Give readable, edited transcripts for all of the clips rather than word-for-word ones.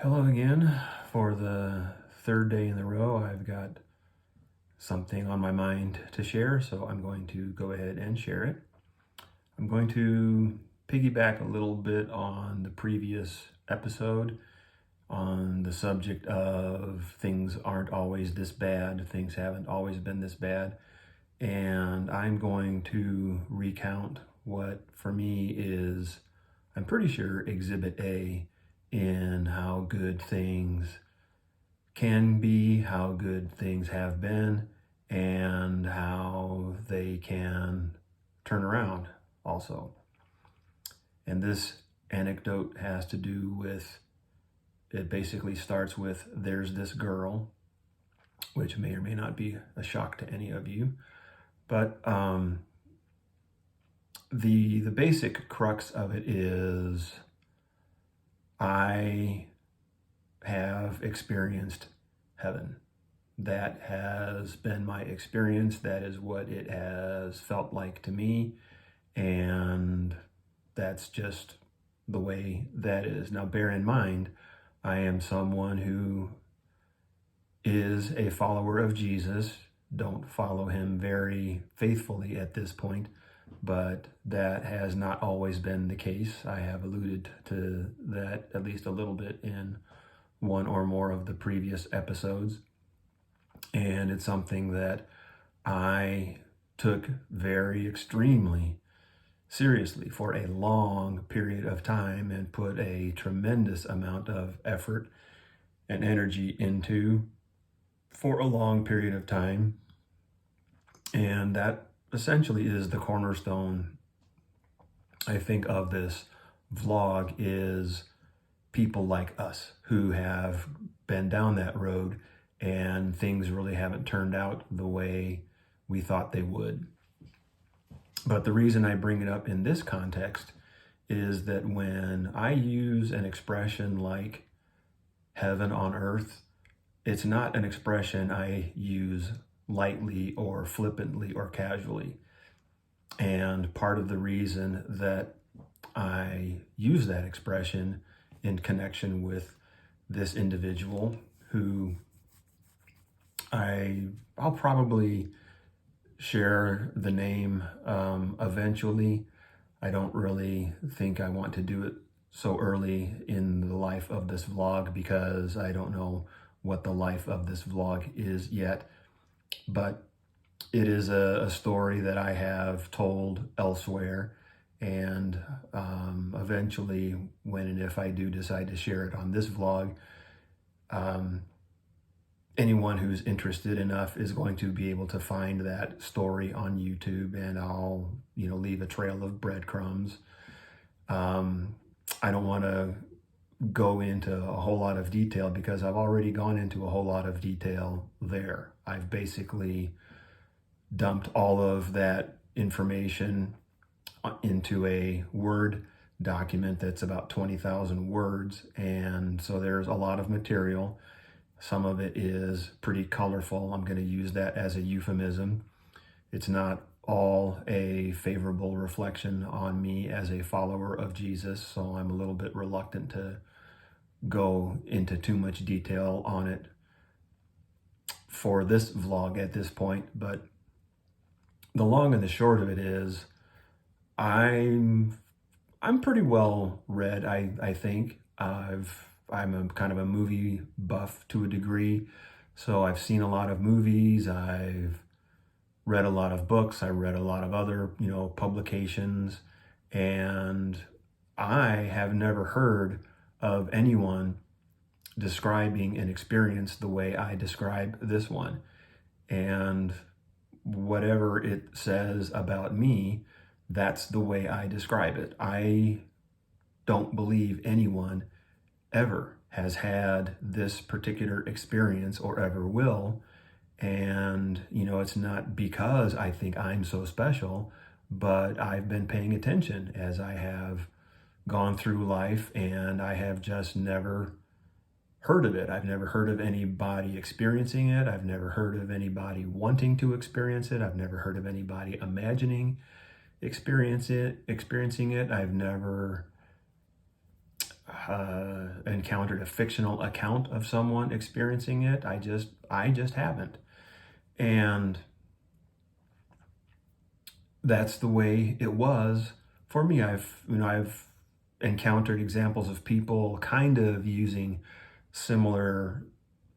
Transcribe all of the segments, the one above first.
Hello again. For the third day in a row, I've got something on my mind to share, so I'm going to go ahead and share it. I'm going to piggyback a little bit on the previous episode on the subject of things aren't always this bad, things haven't always been this bad, and I'm going to recount what for me is, I'm pretty sure, Exhibit A in how good things can be, how good things have been, and how they can turn around also. And this anecdote has to do with, it basically starts with, there's this girl, which may or may not be a shock to any of you. But the basic crux of it is, I have experienced heaven. That has been my experience. That is what it has felt like to me. And that's just the way that is. Now, bear in mind, I am someone who is a follower of Jesus. Don't follow him very faithfully at this point, but that has not always been the case. I have alluded to that at least a little bit in one or more of the previous episodes. And it's something that I took very extremely seriously for a long period of time and put a tremendous amount of effort and energy into for a long period of time. And that essentially is the cornerstone, I think, of this vlog, is people like us who have been down that road and things really haven't turned out the way we thought they would. But the reason I bring it up in this context is that when I use an expression like heaven on earth, it's not an expression I use lightly or flippantly or casually. And part of the reason that I use that expression in connection with this individual, who I'll probably share the name eventually. I don't really think I want to do it so early in the life of this vlog because I don't know what the life of this vlog is yet. But it is a story that I have told elsewhere, and eventually, when and if I do decide to share it on this vlog, anyone who's interested enough is going to be able to find that story on YouTube, and I'll leave a trail of breadcrumbs. I don't want to go into a whole lot of detail because I've already gone into a whole lot of detail there. I've basically dumped all of that information into a Word document that's about 20,000 words, and so there's a lot of material. Some of it is pretty colorful. I'm going to use that as a euphemism. It's not all a favorable reflection on me as a follower of Jesus, so I'm a little bit reluctant to go into too much detail on it for this vlog at this point. But the long and the short of it is, I'm pretty well read. I think I'm a kind of a movie buff to a degree, so I've seen a lot of movies. I've read a lot of books. I read a lot of other publications, and I have never heard of anyone describing an experience the way I describe this one. And whatever it says about me, that's the way I describe it. I don't believe anyone ever has had this particular experience or ever will. And, it's not because I think I'm so special, but I've been paying attention as I have gone through life, and I have just never heard of it. I've never heard of anybody experiencing it. I've never heard of anybody wanting to experience it. I've never heard of anybody imagining experiencing it. I've never encountered a fictional account of someone experiencing it. I just haven't. And that's the way it was for me. I've encountered examples of people kind of using similar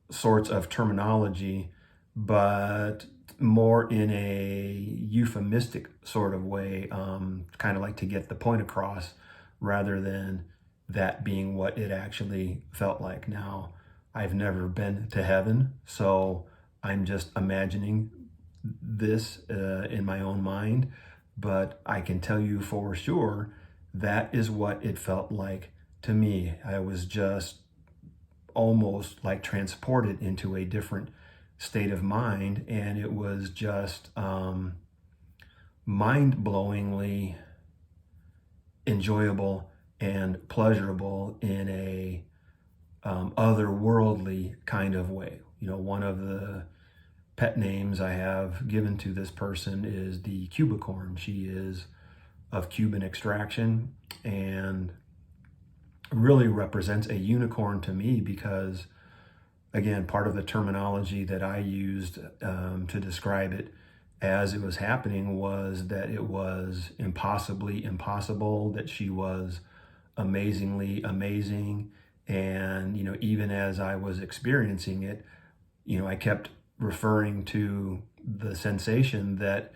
sorts of terminology, but more in a euphemistic sort of way, kind of like to get the point across rather than that being what it actually felt like. Now, I've never been to heaven, so I'm just imagining this in my own mind, but I can tell you for sure that is what it felt like to me. I was just almost like transported into a different state of mind, and it was just mind-blowingly enjoyable and pleasurable in a otherworldly kind of way. One of the pet names I have given to this person is the Cubicorn. She is of Cuban extraction and really represents a unicorn to me because, again, part of the terminology that I used to describe it as it was happening was that it was impossibly impossible, that she was amazingly amazing. And, even as I was experiencing it, I kept referring to the sensation that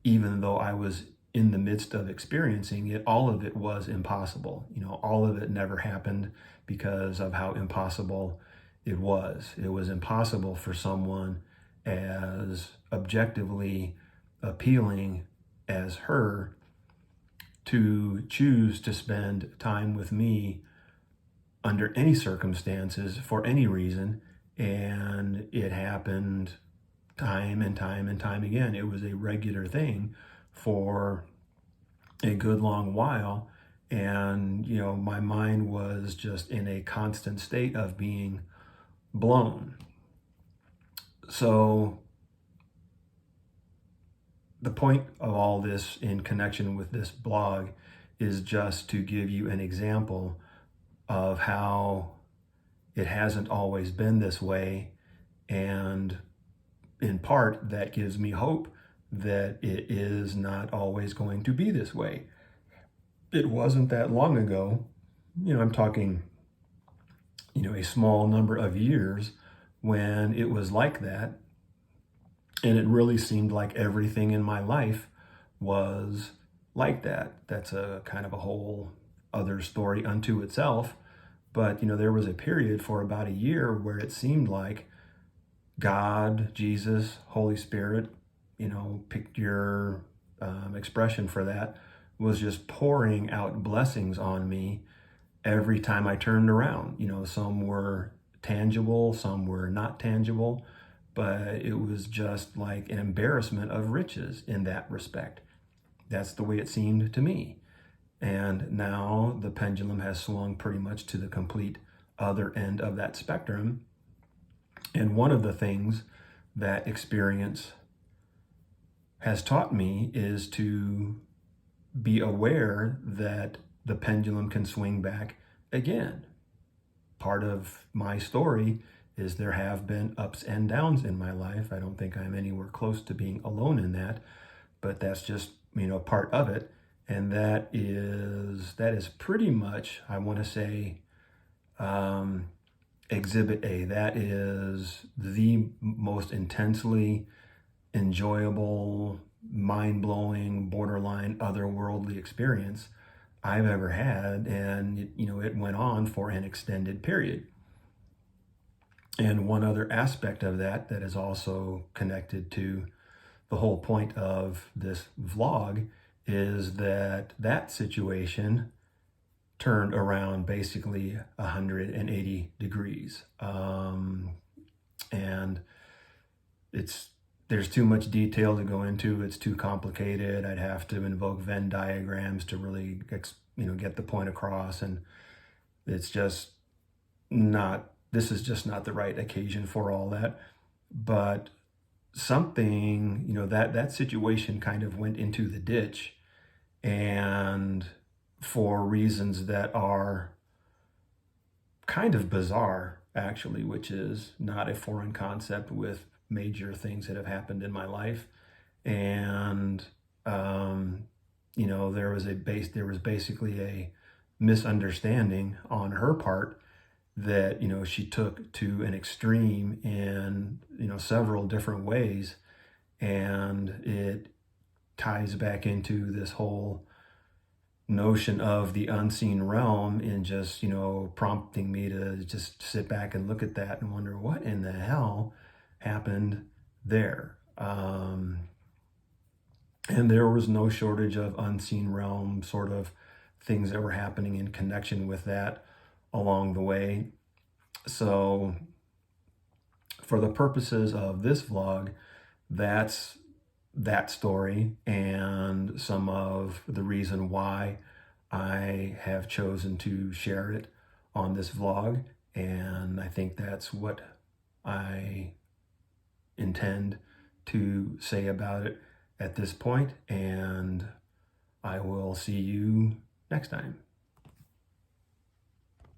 even though I was in the midst of experiencing it, all of it was impossible. All of it never happened because of how impossible it was. It was impossible for someone as objectively appealing as her to choose to spend time with me under any circumstances for any reason. And it happened time and time and time again. It was a regular thing for a good long while. And, my mind was just in a constant state of being blown. So the point of all this in connection with this blog is just to give you an example of how it hasn't always been this way. And in part, that gives me hope that it is not always going to be this way. It wasn't that long ago, I'm talking, a small number of years when it was like that. And it really seemed like everything in my life was like that. That's a kind of a whole other story unto itself. But, there was a period for about a year where it seemed like God, Jesus, Holy Spirit, pick your expression for that, was just pouring out blessings on me every time I turned around. Some were tangible, some were not tangible, but it was just like an embarrassment of riches in that respect. That's the way it seemed to me. And now the pendulum has swung pretty much to the complete other end of that spectrum. And one of the things that experience has taught me is to be aware that the pendulum can swing back again. Part of my story is there have been ups and downs in my life. I don't think I'm anywhere close to being alone in that, but that's just, part of it. And that is pretty much, I want to say, Exhibit A. That is the most intensely enjoyable, mind-blowing, borderline otherworldly experience I've ever had. And, it went on for an extended period. And one other aspect of that is also connected to the whole point of this vlog is that situation turned around basically 180 degrees. And there's too much detail to go into. It's too complicated. I'd have to invoke Venn diagrams to really, get the point across. And it's just this is just not the right occasion for all that. But something, that situation kind of went into the ditch, and for reasons that are kind of bizarre, actually, which is not a foreign concept with major things that have happened in my life. And, um, there was basically a misunderstanding on her part that, she took to an extreme in, several different ways. And it ties back into this whole notion of the unseen realm, and just, prompting me to just sit back and look at that and wonder what in the hell happened there. And there was no shortage of unseen realm sort of things that were happening in connection with that along the way. So, for the purposes of this vlog, that's that story and some of the reason why I have chosen to share it on this vlog. And I think that's what I intend to say about it at this point. And I will see you next time.